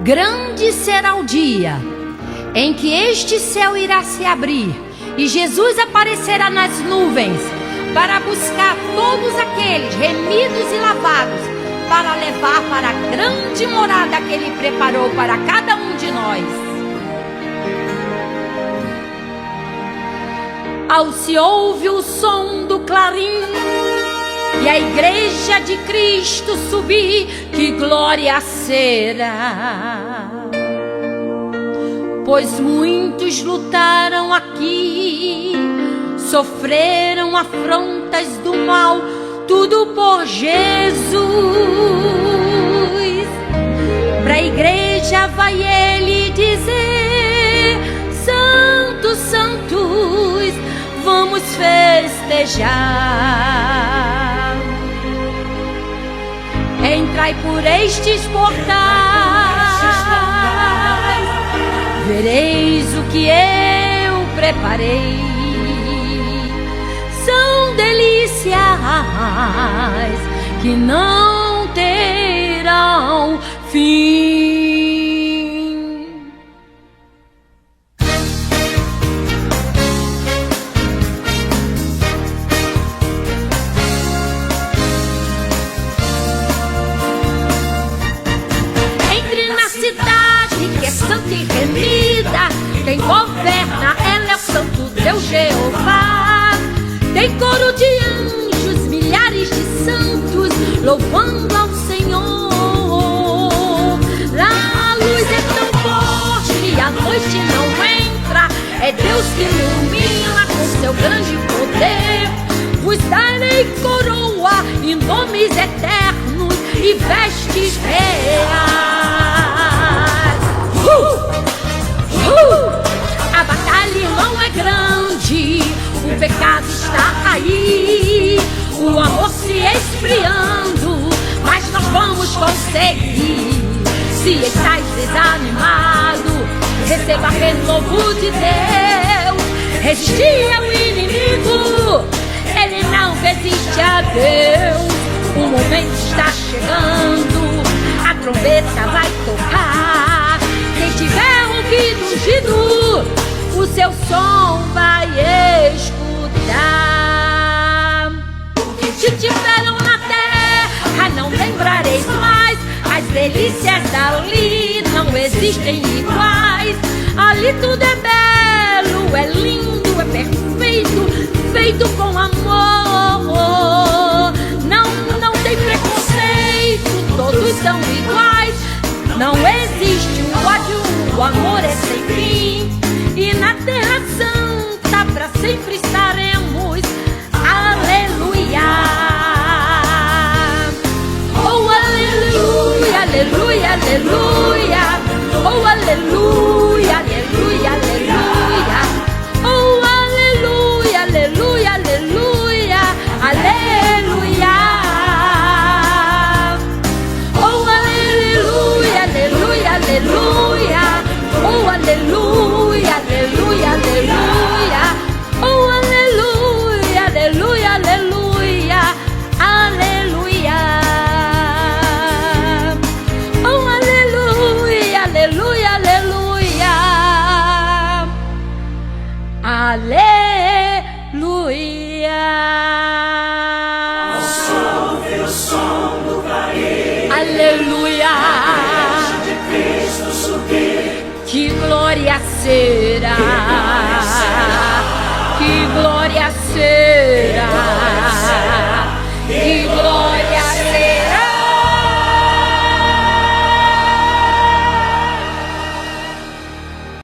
Grande será o dia em que este céu irá se abrir e Jesus aparecerá nas nuvens para buscar todos aqueles remidos e lavados, para levar para a grande morada que Ele preparou para cada um de nós. Ao se ouve o som do clarim e a igreja de Cristo subir, que glória será! Pois muitos lutaram aqui, sofreram afrontas do mal, tudo por Jesus. Pra igreja vai Ele dizer: Santos, santos, vamos festejar. Entrai por estes portais, vereis o que eu preparei. São delícias que não terão fim. Entre na cidade que é santa e remida, quem governa ela é o santo Deus Jeová. Tem coro de anjos, milhares de santos, louvando ao Senhor. Lá a luz é tão forte e a noite não entra, é Deus que ilumina com seu grande poder. Vos darei coroa e nomes eternos e vestes reais. A batalha, irmão, é grande, o pecado está aí, o amor se esfriando, mas nós vamos conseguir. Se estás desanimado, receba renovo de Deus. Resistir ao inimigo, ele não resiste a Deus. O momento está chegando, a trombeta vai tocar. Quem tiver ouvido ungido, o seu som vai escutar. O que te tiveram na terra não lembrareis mais. As delícias dali não existem iguais. Ali tudo é belo, é lindo, é perfeito, feito com amor. Não tem preconceito, todos são iguais. Não existe o ódio, o amor é sem fim. E na terra santa pra sempre estaremos. Aleluia. Oh, aleluia, aleluia, aleluia. Oh, aleluia, aleluia, aleluia. Oh, aleluia, aleluia, aleluia. Aleluia. Oh, aleluia, aleluia, aleluia. Oh, aleluia, aleluia, aleluia. Oh, aleluia, aleluia, aleluia. Aleluia. Oh, aleluia, aleluia, aleluia. Aleluia. Ouve o som do clarim. Aleluia. De Cristo subir. Que glória será, que glória será.